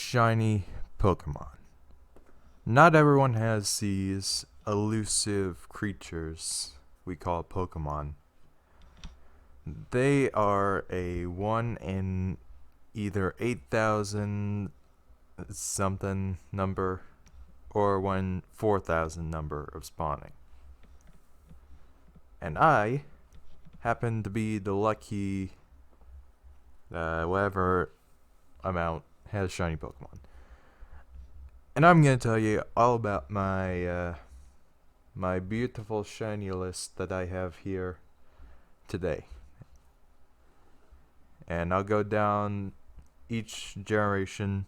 shiny Pokemon. Not everyone has these elusive creatures we call Pokemon. They are a 1 in either 8,000 something number or 1 4,000 number of spawning. And I happen to be the lucky whatever amount has shiny Pokemon. And I'm gonna tell you all about my my beautiful shiny list that I have here today. And I'll go down each generation,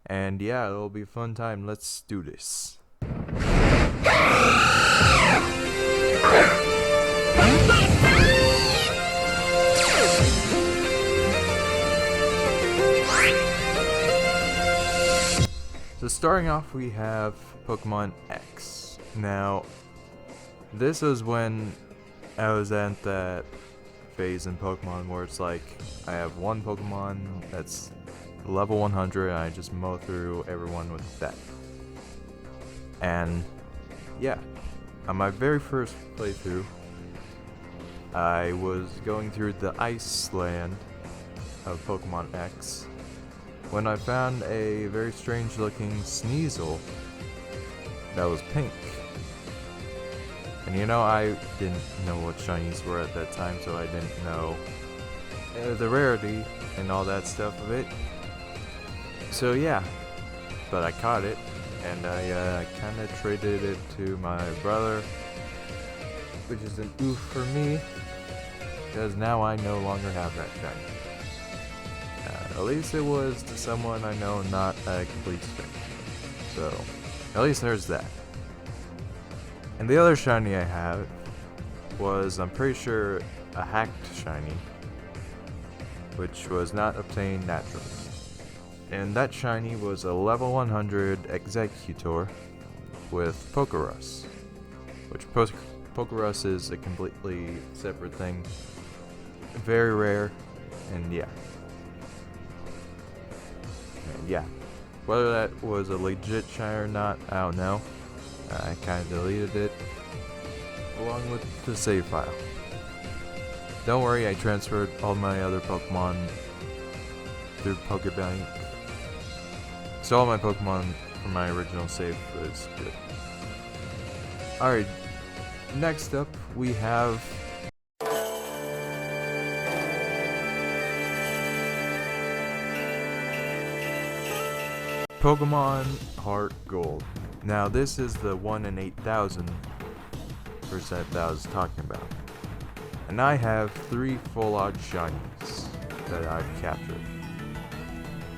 and yeah, it'll be a fun time. Let's do this. So starting off, we have Pokemon X. Now, this is when I was at that phase in Pokemon where it's like, I have one Pokemon that's level 100 and I just mow through everyone with that. And yeah, on my very first playthrough, I was going through the ice land of Pokemon X when I found a very strange looking Sneasel that was pink. And you know, I didn't know what shinies were at that time, so I didn't know the rarity and all that stuff of it. So yeah, but I caught it, and I kind of traded it to my brother, which is an oof for me, because now I no longer have that shiny. At least it was to someone I know, not a complete stranger. So, at least there's that. And the other shiny I have was, I'm pretty sure, a hacked shiny, which was not obtained naturally. And that shiny was a level 100 Executor with Pokerus, which Pokerus is a completely separate thing, very rare, and yeah. And yeah, whether that was a legit shiny or not, I don't know. I kind of deleted it along with the save file. Don't worry, I transferred all my other Pokemon through Pokebank, so all my Pokemon from my original save is good. Alright, next up we have Pokemon Heart Gold. Now this is the 1 in 8,000% that I was talking about. And I have 3 full odd shinies that I've captured.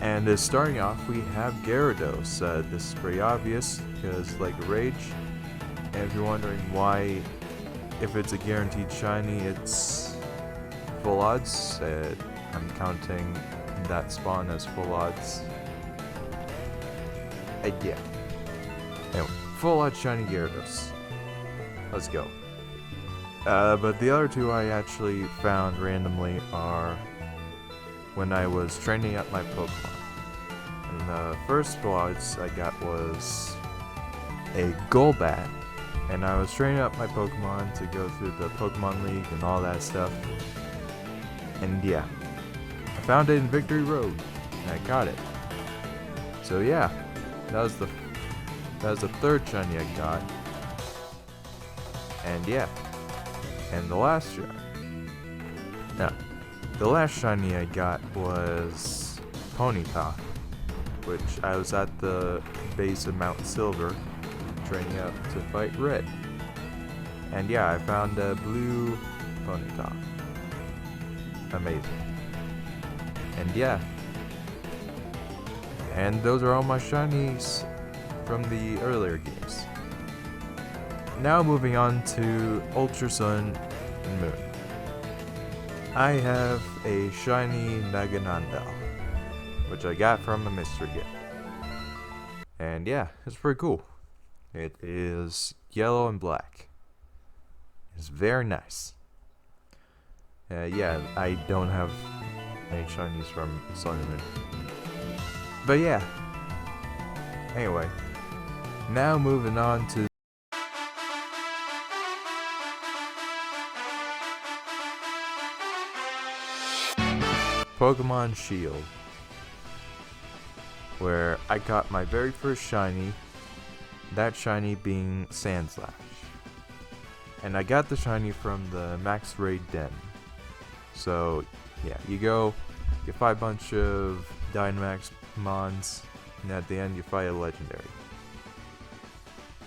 And starting off, we have Gyarados. This is pretty obvious because like Rage. And if you're wondering why, if it's a guaranteed shiny, it's full odds. I'm counting that spawn as full odds. Yeah. Anyway, full odd shiny Gyarados. Let's go. But the other 2 I actually found randomly are when I was training up my Pokemon. And the first full odds I got was a Golbat, and I was training up my Pokemon to go through the Pokemon League and all that stuff. And yeah, I found it in Victory Road, and I caught it. So yeah, that was the 3rd shiny I got. And yeah, and the last shiny I got was Ponyta, which I was at the base of Mount Silver training up to fight Red. And yeah, I found a blue Ponyta. Amazing. And yeah, and those are all my shinies from the earlier games. Now moving on to Ultra Sun and Moon. I have a shiny Naganandel, which I got from a mystery gift. And yeah, it's pretty cool. It is yellow and black. It's very nice. Yeah, I don't have any shinies from Sun and Moon. But yeah. Anyway, now moving on to Pokemon Shield, where I got my very first shiny, that shiny being Sandslash. And I got the shiny from the Max Raid Den. So yeah, you fight a bunch of Dynamax mons, and at the end you fight a legendary.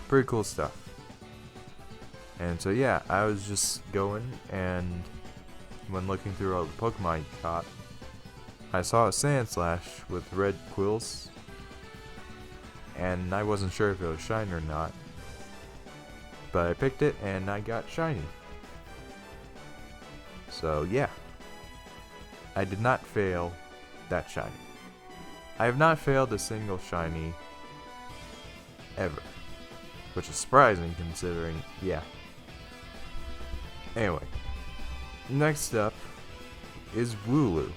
Pretty cool stuff. And so yeah, I was just going, and when looking through all the Pokemon I caught, I saw a Sandslash with red quills, and I wasn't sure if it was shiny or not, but I picked it and I got shiny. So yeah, I did not fail that shiny. I have not failed a single shiny ever, which is surprising considering, yeah. Anyway, next up is Wooloo.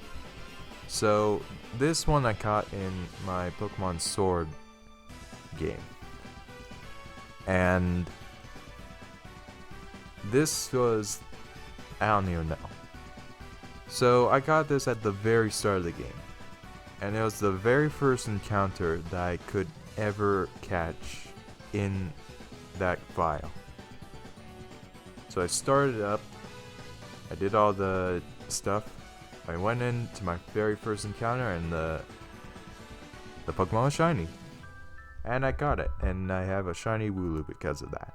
So this one I caught in my Pokemon Sword game, and this was, I don't even know. So I got this at the very start of the game, and it was the very first encounter that I could ever catch in that file. So I started up, I did all the stuff, I went into my very first encounter, and the Pokemon was shiny. And I got it, and I have a shiny Wooloo because of that.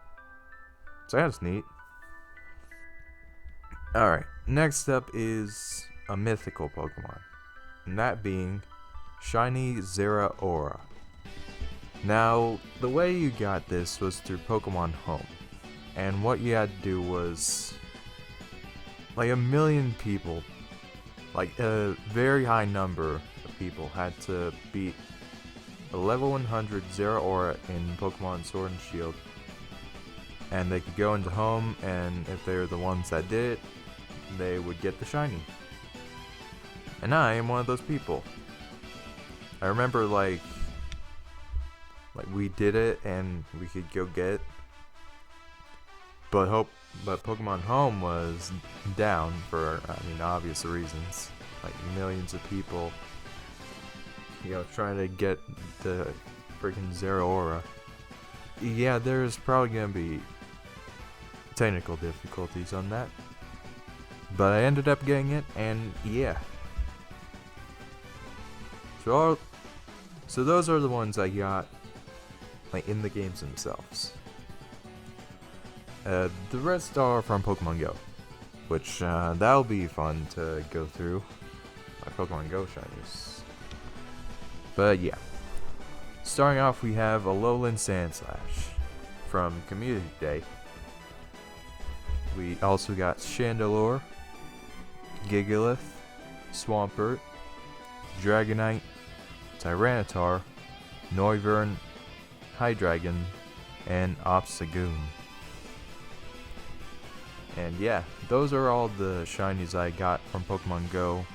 So that's neat. Alright, next up is a mythical Pokemon, and that being shiny Zeraora. Now, the way you got this was through Pokemon Home, and what you had to do was, like, 1 million people, like a very high number of people, had to beat a level 100 Zeraora in Pokemon Sword and Shield, and they could go into Home, and if they were the ones that did it, they would get the shiny. And I am one of those people. I remember like we did it and we could go get it, but Pokemon Home was down for, obvious reasons. Like millions of people, trying to get the freaking Zeraora. Yeah, there's probably gonna be technical difficulties on that, but I ended up getting it, and yeah. So those are the ones I got, like, in the games themselves. The rest are from Pokemon Go, which that'll be fun to go through my Pokemon Go shinies. But yeah, starting off we have Alolan Sandslash from Community Day. We also got Chandelure, Gigalith, Swampert, Dragonite, Tyranitar, Noivern, Hydreigon, and Obstagoon. And yeah, those are all the shinies I got from Pokemon Go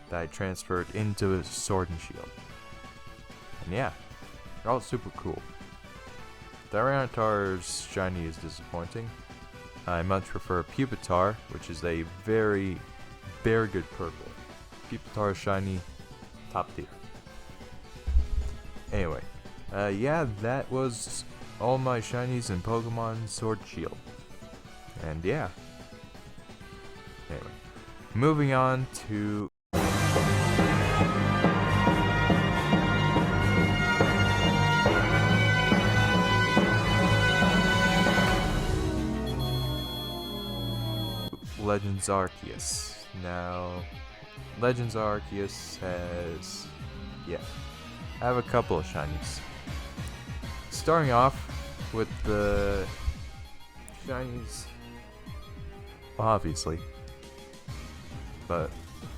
that I transferred into Sword and Shield. And yeah, they're all super cool. Tyranitar's shiny is disappointing. I much prefer Pupitar, which is a very, very good purple. Pupitar shiny, top tier. Anyway, yeah, that was all my shinies in Pokemon Sword Shield. And yeah. Anyway, moving on to Legends Arceus. Now, Legends Arceus has, I have a couple of shinies. Starting off with the shinies, obviously, but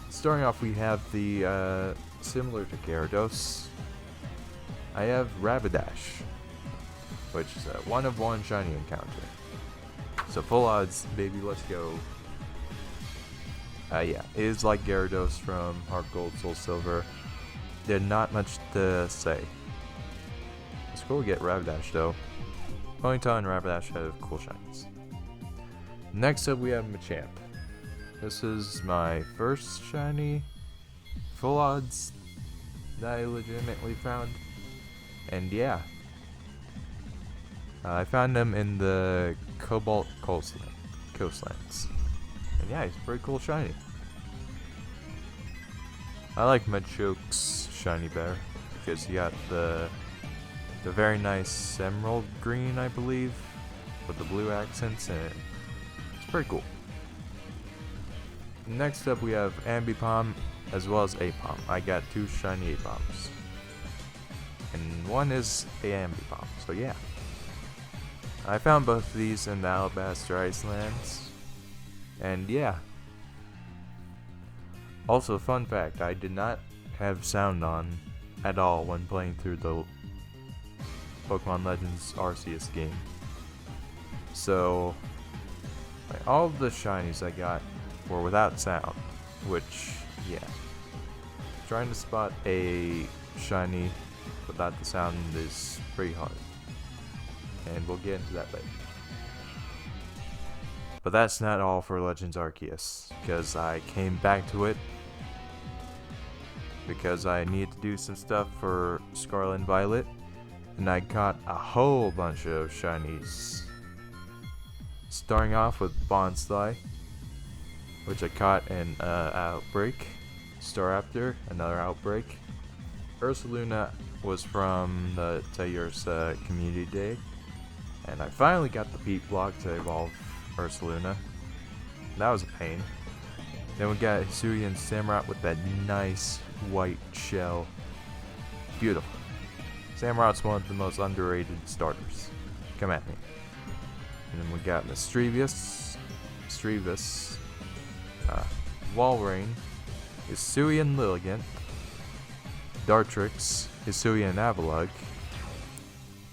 starting off we have the, similar to Gyarados, I have Rapidash, which is a 1-of-1 shiny encounter. So full odds, baby, let's go. Yeah, it is like Gyarados from Heart Gold, Soul Silver. There's not much to say. It's cool to get Rapidash though. Ponyta and Rapidash have cool shinies. Next up we have Machamp. This is my first shiny full odds that I legitimately found. And yeah, I found them in the Cobalt Coastlands. And yeah, he's a pretty cool shiny. I like Machoke's shiny better because he got the very nice emerald green, I believe, with the blue accents, and it's pretty cool. Next up we have Ambipom as well as Apom. I got 2 shiny Apoms. And one is a Ambipom, so yeah. I found both of these in the Alabaster Icelands. And yeah. Also, fun fact, I did not have sound on at all when playing through the Pokemon Legends Arceus game. So, like, all of the shinies I got were without sound, which, yeah. Trying to spot a shiny without the sound is pretty hard. And we'll get into that later. But that's not all for Legends Arceus, because I came back to it because I needed to do some stuff for Scarlet and Violet, and I caught a whole bunch of shinies. Starting off with Bonsly, which I caught in Outbreak. Staraptor, another Outbreak. Ursaluna was from the Tayursa Community Day, and I finally got the Peat Block to evolve Ursaluna. That was a pain. Then we got Hisuian Samurott with that nice white shell. Beautiful. Samurot's one of the most underrated starters. Come at me. And then we got Mischievous, Walrein, Hisuian Lilligant, Dartrix, Hisuian Avalugg,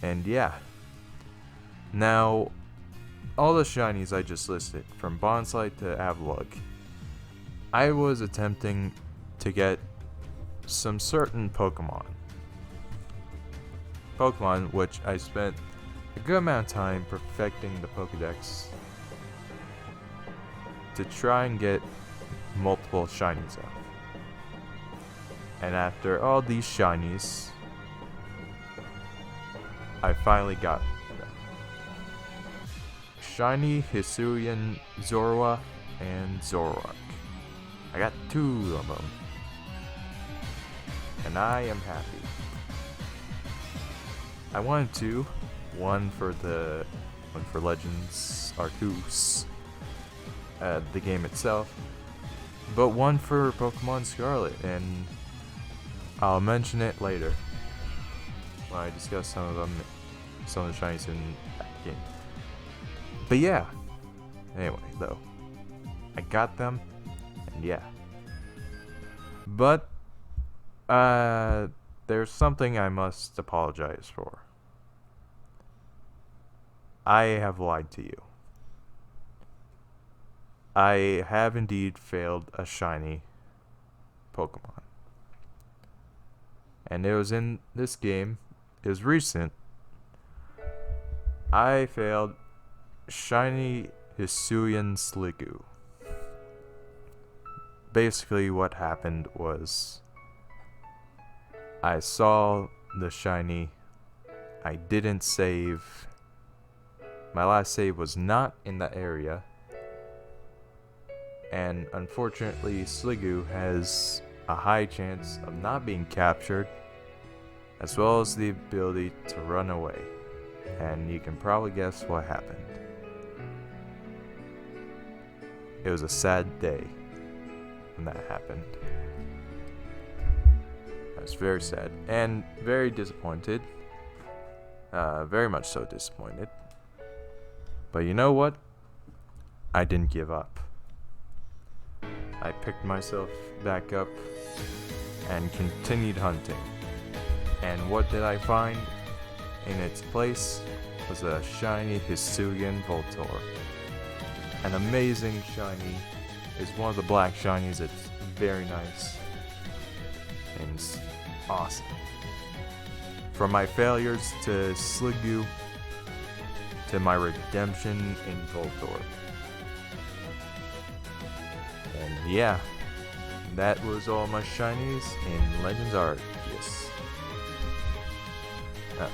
and yeah. Now, all the shinies I just listed, from Bonsly to Avalugg, I was attempting to get some certain Pokemon which I spent a good amount of time perfecting the Pokedex to try and get multiple shinies of. And after all these shinies, I finally got them. Shiny Hisuian Zorua and Zoroark. I got 2 of them. And I am happy. I wanted 2. One for Legends Arceus, the game itself, but one for Pokemon Scarlet, and I'll mention it later when I discuss some of the shinies in that game. But yeah, anyway, though, I got them, and yeah. But there's something I must apologize for. I have lied to you. I have indeed failed a shiny Pokemon. And it was in this game. It was recent. I failed shiny Hisuian Sliggoo. Basically what happened was I saw the shiny. I didn't save. My last save was not in that area. And unfortunately, Sliggoo has a high chance of not being captured, as well as the ability to run away. And you can probably guess what happened. It was a sad day when that happened. I was very sad and very disappointed. Very much so disappointed. But you know what? I didn't give up. I picked myself back up and continued hunting. And what did I find? In its place was a shiny Hisuian Voltorb. An amazing shiny. It's one of the black shinies. It's very nice. And awesome. From my failures to Sliggoo to my redemption in Voltorb. And yeah, that was all my shinies in Legends Arceus. Alright,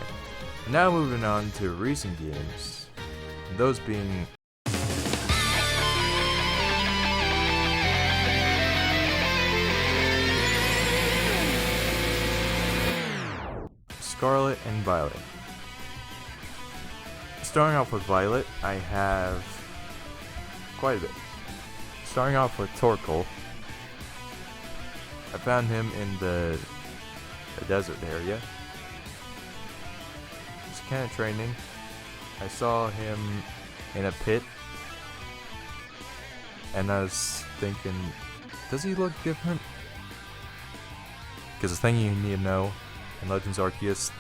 now moving on to recent games, those being Scarlet and Violet. Starting off with Violet, I have quite a bit. Starting off with Torkoal, I found him in the desert area. Just kind of training. I saw him in a pit, and I was thinking, does he look different? Because the thing you need to know in Legends Arceus,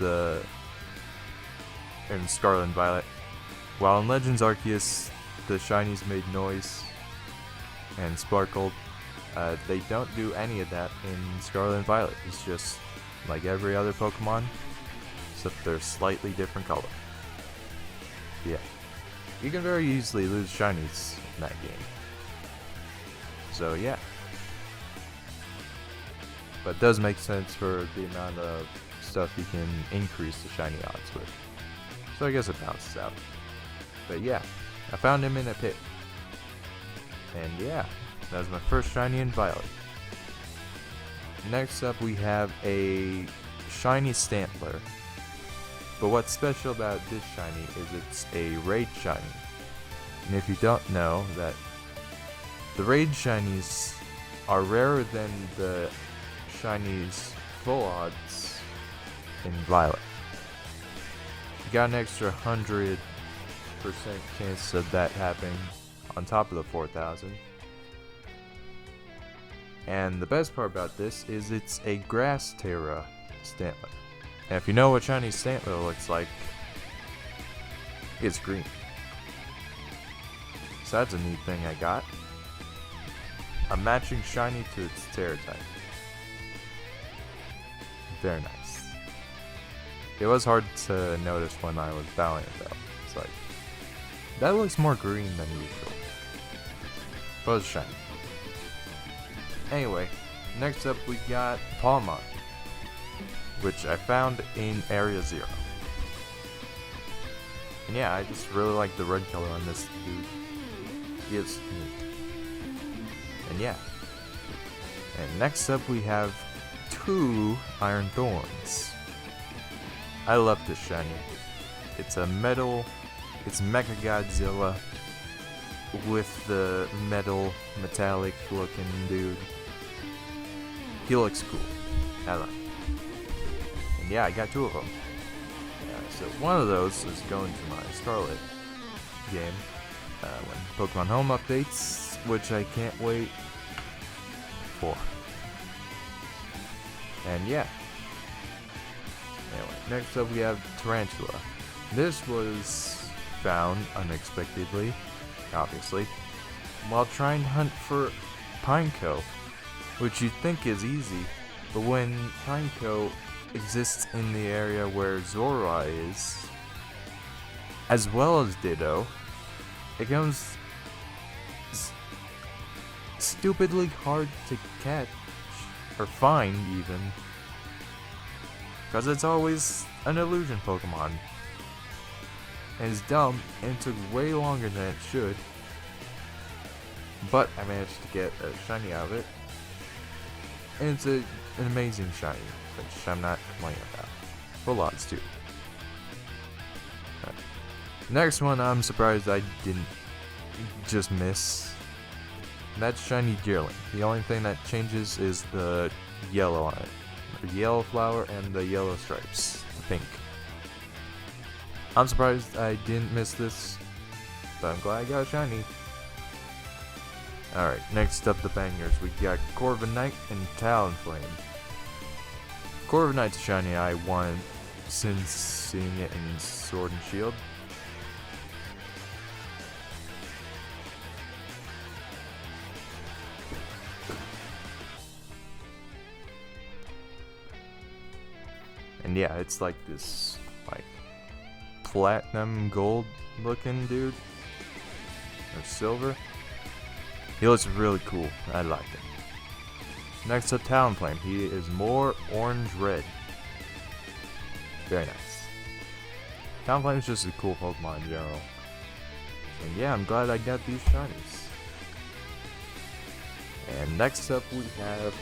in Scarlet and Violet, while in Legends Arceus the shinies made noise and sparkled, they don't do any of that in Scarlet and Violet. It's just like every other Pokemon, except they're slightly different color. Yeah, you can very easily lose shinies in that game. So yeah, but it does make sense for the amount of stuff you can increase the shiny odds with. So I guess it balances out. But yeah, I found him in a pit. And yeah, that was my first shiny in Violet. Next up we have a shiny Stantler. But what's special about this shiny is it's a raid shiny. And if you don't know, that the raid shinies are rarer than the shinies full odds in Violet. You got an extra 100% chance of that happening on top of the 4,000. And the best part about this is it's a Grass Terra Stantler. And if you know what shiny Stantler looks like, it's green. So that's a neat thing I got. A matching shiny to its Terra type. Very nice. It was hard to notice when I was battling it though. It's like, that looks more green than usual. But it's shiny. Anyway, next up we got Palmon, which I found in Area 0. And yeah, I just really like the red color on this dude. It's neat. And yeah. And next up we have 2 Iron Thorns. I love this shiny. It's a metal, it's Mecha Godzilla with the metallic looking dude. He looks cool. I like him. And yeah, I got 2 of them. So one of those is going to my Scarlet game when Pokemon Home updates, which I can't wait for. And yeah. Anyway, next up we have Tarantula. This was found unexpectedly, obviously, while trying to hunt for Pineco, which you'd think is easy, but when Pineco exists in the area where Zorua is, as well as Ditto, it becomes stupidly hard to catch, or find even, because it's always an illusion Pokemon. And it's dumb, and it took way longer than it should. But I managed to get a shiny out of it. And it's an amazing shiny, which I'm not complaining about. Full odds too. Right. Next one I'm surprised I didn't just miss. And that's shiny Deerling. The only thing that changes is the yellow on it. The yellow flower and the yellow stripes. The pink. I'm surprised I didn't miss this, but I'm glad I got a shiny. Alright, next up the bangers. We got Corviknight and Talonflame. Corviknight's a shiny I wanted since seeing it in Sword and Shield. And yeah, it's like this like platinum gold looking dude. Or silver. He looks really cool. I like him. Next up, Talonflame. He is more orange red. Very nice. Talonflame is just a cool Pokemon in general. And yeah, I'm glad I got these shinies. And next up we have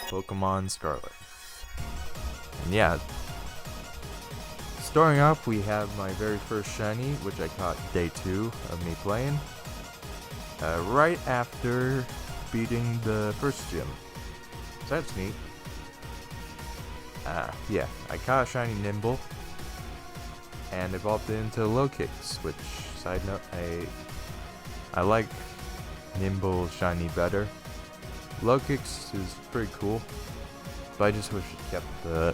Pokemon Scarlet. And yeah, starting off we have my very first shiny, which I caught day 2 of me playing. Right after beating the first gym. So that's neat. Yeah, I caught a shiny Nimble and evolved it into Low-Kicks, which, side note, I like Nimble shiny better. Low-Kicks is pretty cool, but I just wish it kept the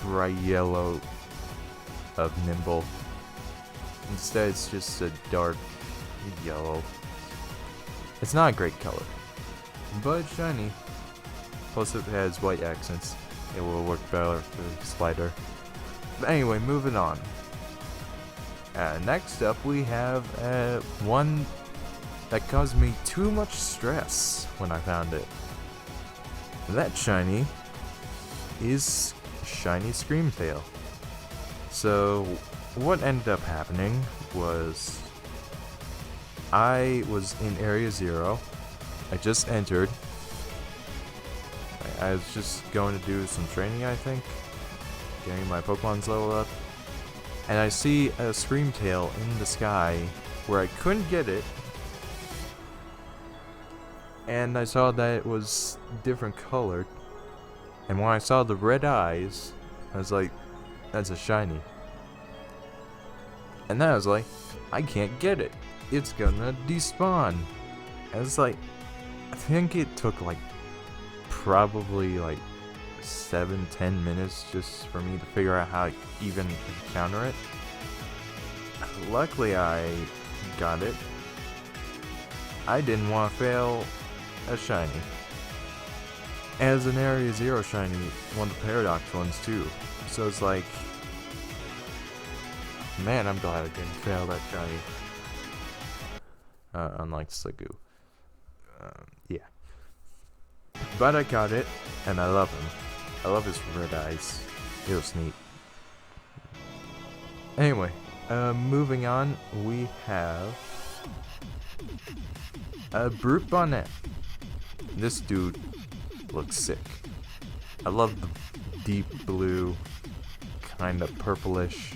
bright yellow of Nimble. Instead, it's just a dark yellow. It's not a great color, but it's shiny. Plus, it has white accents. It will work better for Spider. But anyway, moving on. Next up, we have one that caused me too much stress when I found it. That shiny is shiny Screamtail. So what ended up happening was I was in Area 0. I just entered. I was just going to do some training, I think. Getting my Pokemon's level up. And I see a Screamtail in the sky where I couldn't get it. And I saw that it was different colored. And when I saw the red eyes, I was like, that's a shiny. And then I was like, I can't get it. It's gonna despawn. And it's like, I think it took like probably like 7-10 minutes just for me to figure out how to even counter it. Luckily I got it. I didn't want to fail a shiny. As an Area 0 shiny, one of the Paradox ones too. So it's like, man, I'm glad I didn't fail that shiny. Unlike Sliggoo. Yeah. But I got it, and I love him. I love his red eyes. It was neat. Anyway, moving on, we have Brute Bonnet. This dude looks sick. I love the deep blue, kind of purplish.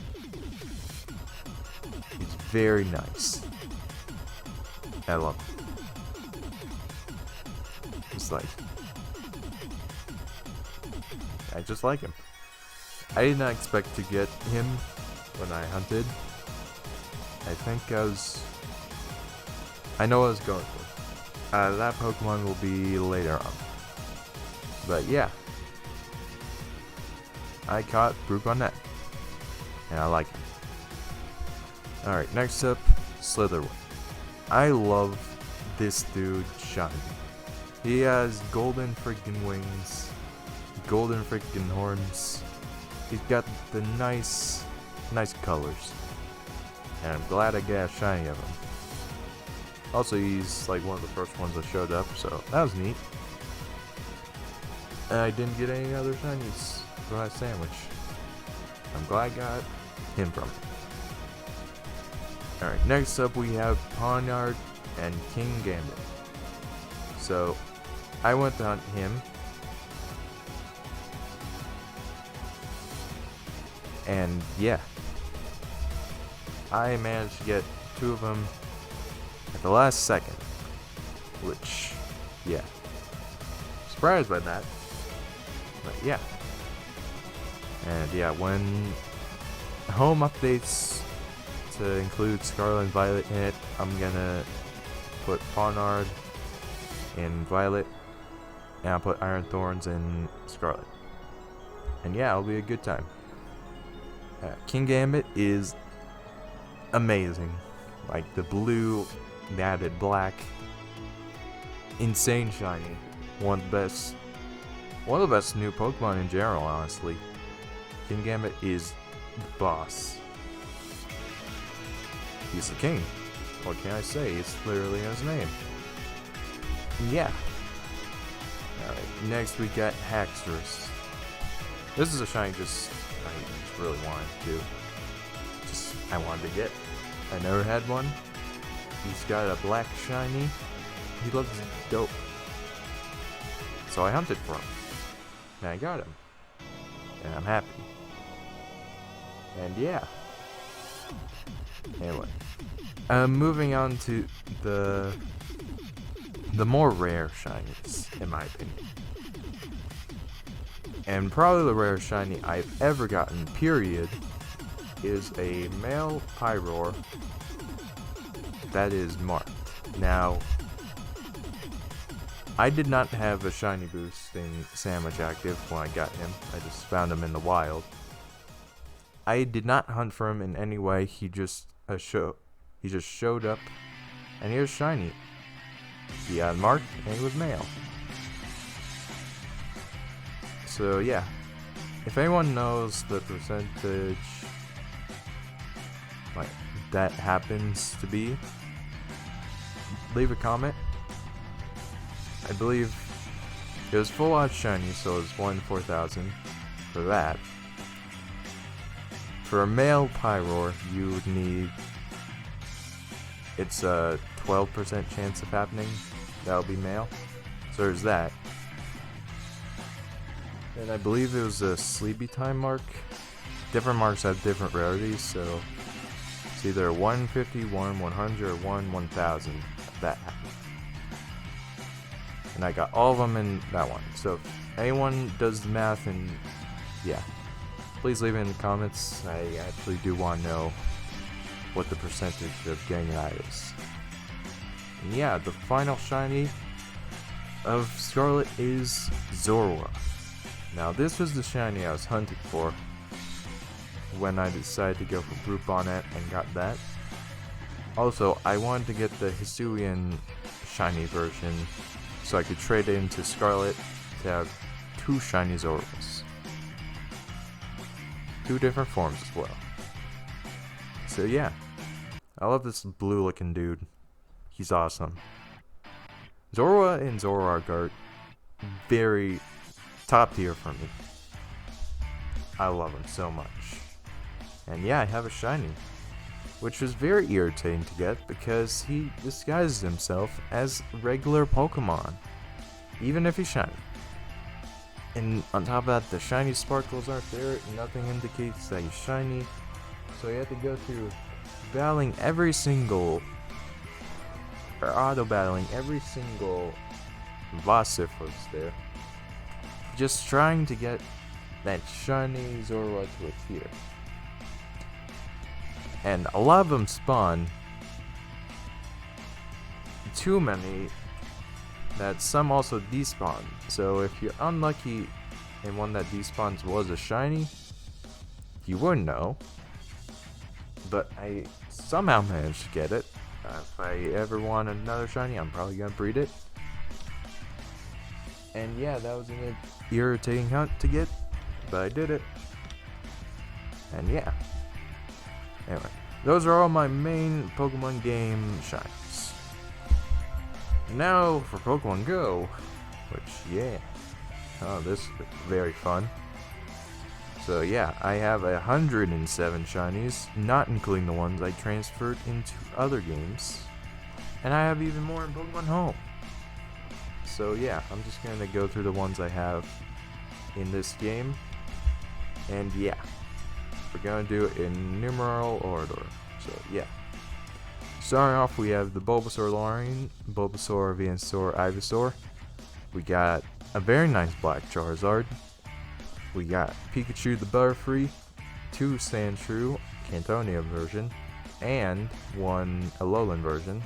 He's very nice. I love him. It's like, I just like him. I did not expect to get him when I hunted. I know what I was going for. That Pokemon will be later on. But yeah. I caught Brute Bonnet. And I like him. Alright, next up, Slitherwood. I love this dude shiny. He has golden freaking wings, golden freaking horns. He's got the nice colors. And I'm glad I got a shiny of him. Also, he's like one of the first ones that showed up, so that was neat. And I didn't get any other shinies for my sandwich. I'm glad I got him from it. Alright, next up we have Pawniard and King Gambit. So, I went to hunt him. And yeah. I managed to get 2 of them at the last second. Which, yeah. Surprised by that. But yeah. And yeah, when home updates to include Scarlet and Violet in it, I'm gonna put Pawnard in Violet, and I'll put Iron Thorns in Scarlet. And yeah, it'll be a good time. King Gambit is amazing. Like the blue, the added black, insane shiny. One of the best new Pokemon in general, honestly. King Gambit is the boss. He's the king. What can I say? It's literally in his name. Yeah. Alright, next we got Haxorus. This is a shiny I just really wanted to. I wanted to get. I never had one. He's got a black shiny. He looks dope. So I hunted for him. And I got him. And I'm happy. And yeah. Anyway. Moving on to the more rare shinies, in my opinion. And probably the rarest shiny I've ever gotten, period, is a male Pyroar that is marked. Now, I did not have a shiny boosting sandwich active when I got him. I just found him in the wild. I did not hunt for him in any way. He just showed up, and he was shiny. He had marked, and he was male. So yeah, if anyone knows the percentage like that happens to be, leave a comment. I believe it was full out shiny, so it was 1 in 4,000 for that. For a male Pyroar, you would need, it's a 12% chance of happening. That'll be male. So there's that. And I believe it was a sleepy time mark. Different marks have different rarities, so it's either 150, 1 100, or 1 1000 that happened. And I got all of them in that one. So if anyone does the math, and yeah, please leave it in the comments. I actually do want to know what the percentage of getting that is. And yeah, the final shiny of Scarlet is Zorua. Now this was the shiny I was hunting for when I decided to go for Brute Bonnet and got that. Also, I wanted to get the Hisuian shiny version so I could trade it into Scarlet to have 2 shiny Zoruas. 2 different forms as well. So yeah, I love this blue looking dude. He's awesome. Zorua and Zoroark are very top tier for me. I love him so much. And yeah, I have a shiny, which was very irritating to get because he disguises himself as regular Pokemon, even if he's shiny. And on top of that, the shiny sparkles aren't there. Nothing indicates that he's shiny. So you have to go through battling every single, or auto battling every single Vociferous there, just trying to get that shiny Zorua to appear. And a lot of them spawn too many that some also despawn. So if you're unlucky and one that despawns was a shiny, you wouldn't know. But I somehow managed to get it. If I ever want another shiny, I'm probably gonna breed it. And yeah, that was an irritating hunt to get, but I did it. And yeah. Anyway, those are all my main Pokemon game shinies. Now for Pokemon Go, which yeah, oh, this is very fun. So yeah, I have 107 shinies, not including the ones I transferred into other games, and I have even more in Pokemon Home. So yeah, I'm just gonna go through the ones I have in this game, and yeah, we're gonna do it in numeral order. So yeah, starting off, we have the Bulbasaur Lorraine, Bulbasaur, Venusaur, Ivysaur. We got a very nice black Charizard. We got Pikachu the Butterfree, 2 Sandshrew, Cantonia version, and 1 Alolan version.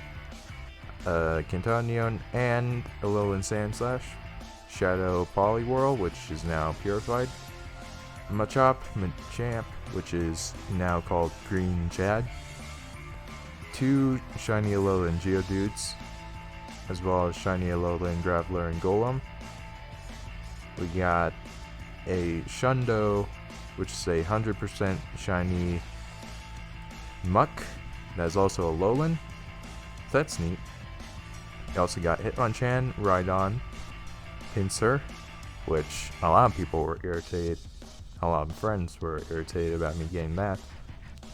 Cantonian, and Alolan Sandslash. Shadow Poliwhirl, which is now purified. Machamp, which is now called Green Chad. 2 shiny Alolan Geodudes, as well as shiny Alolan Graveler and Golem. We got a Shundo, which is a 100% shiny Muck. That's also a Alolan. That's neat. We also got Hitmonchan, Rhydon, Pinsir, which a lot of people were irritated. A lot of friends were irritated about me getting that.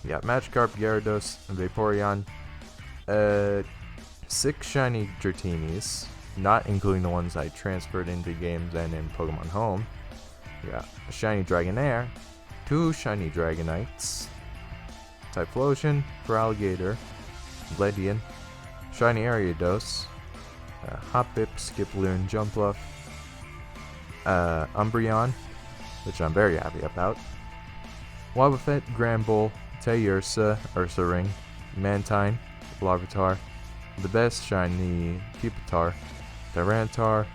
We got Magikarp, Gyarados, Vaporeon, 6 shiny Dratinies, not including the ones I transferred into games and in Pokemon Home. We got a shiny Dragonair, 2 shiny Dragonites, Typhlosion, Feraligatr, Ledian, shiny Ariados, Hoppip, Skiploon, Jumpluff, Umbreon, which I'm very happy about, Wobbuffet, Granbull, Tayursa, Ursaring, Mantine, Larvitar, the best shiny Pupitar, Tyranitar,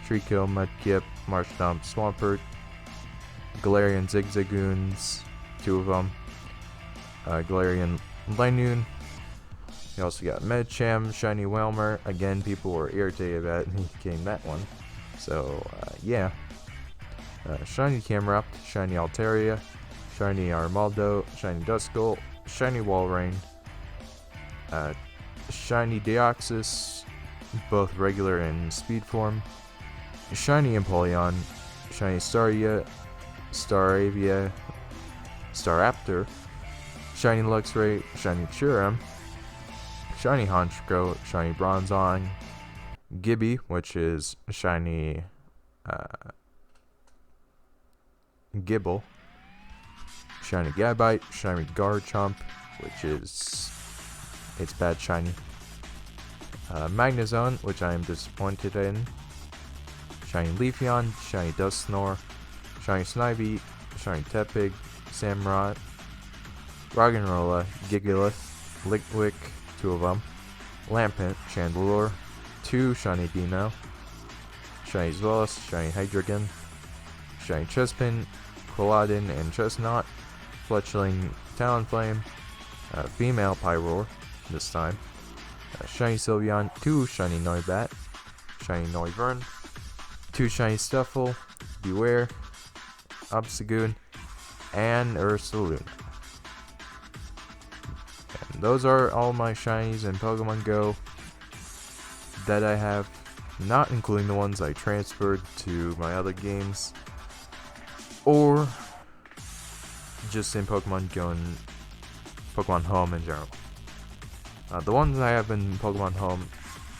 Treecko, Mudkip, Marshtomp, Swampert, Galarian Zigzagoons, 2 of them, Galarian Linoon. We also got Medicham, shiny Whelmer. Again, people were irritated about me getting that one. So, yeah. Shiny Camerupt, shiny Altaria, shiny Armaldo, shiny Duskull, shiny Walrein, shiny Deoxys, both regular and speed form, shiny Empoleon, shiny Staria, Staravia, Staraptor, shiny Luxray, shiny Churum, shiny Honchkrow, shiny Bronzong, Gibby, which is shiny Gibble, shiny Gabite, shiny Garchomp, which is it's bad shiny, Magnezone, which I am disappointed in, shiny Leafeon, shiny Dusknoir, shiny Snivy, shiny Tepig, Samurott, Roggenrola, Gigalith, Lickwick, 2 of them, Lampent, Chandelure, 2 shiny Dino, shiny Zweilous, shiny Hydreigon, shiny Chespin, Quilladin and Chestnut, Fletchling, Talonflame, female Pyroar this time, shiny Sylveon, 2 shiny Noibat, shiny Noivern, 2 shiny Stuffle, Beware, Obstagoon, and Ursaluna. And those are all my shinies in Pokemon Go that I have, not including the ones I transferred to my other games, or just in Pokemon Go and Pokemon Home in general. The ones I have in Pokemon Home: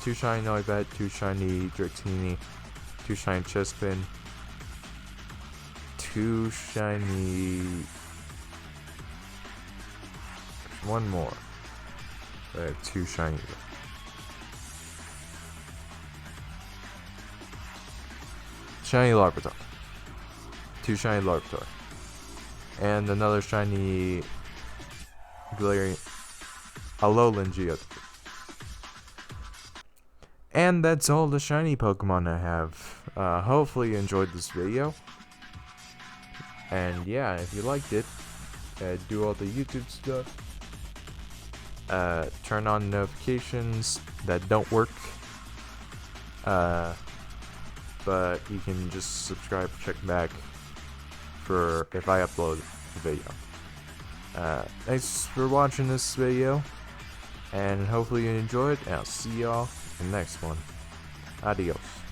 2 shiny Noibat, 2 shiny Dratini, 2 shiny Chespin, 2 shiny... one more. I have 2 shiny. Shiny Larvitar. 2 shiny Larvitar. And another shiny Galarian Alolan Geodude. And that's all the shiny Pokemon I have. Hopefully you enjoyed this video. And yeah, if you liked it, do all the YouTube stuff. Turn on notifications that don't work. But you can just subscribe, check back for if I upload a video. Thanks for watching this video, and hopefully you enjoyed, and I'll see y'all in the next one. Adios.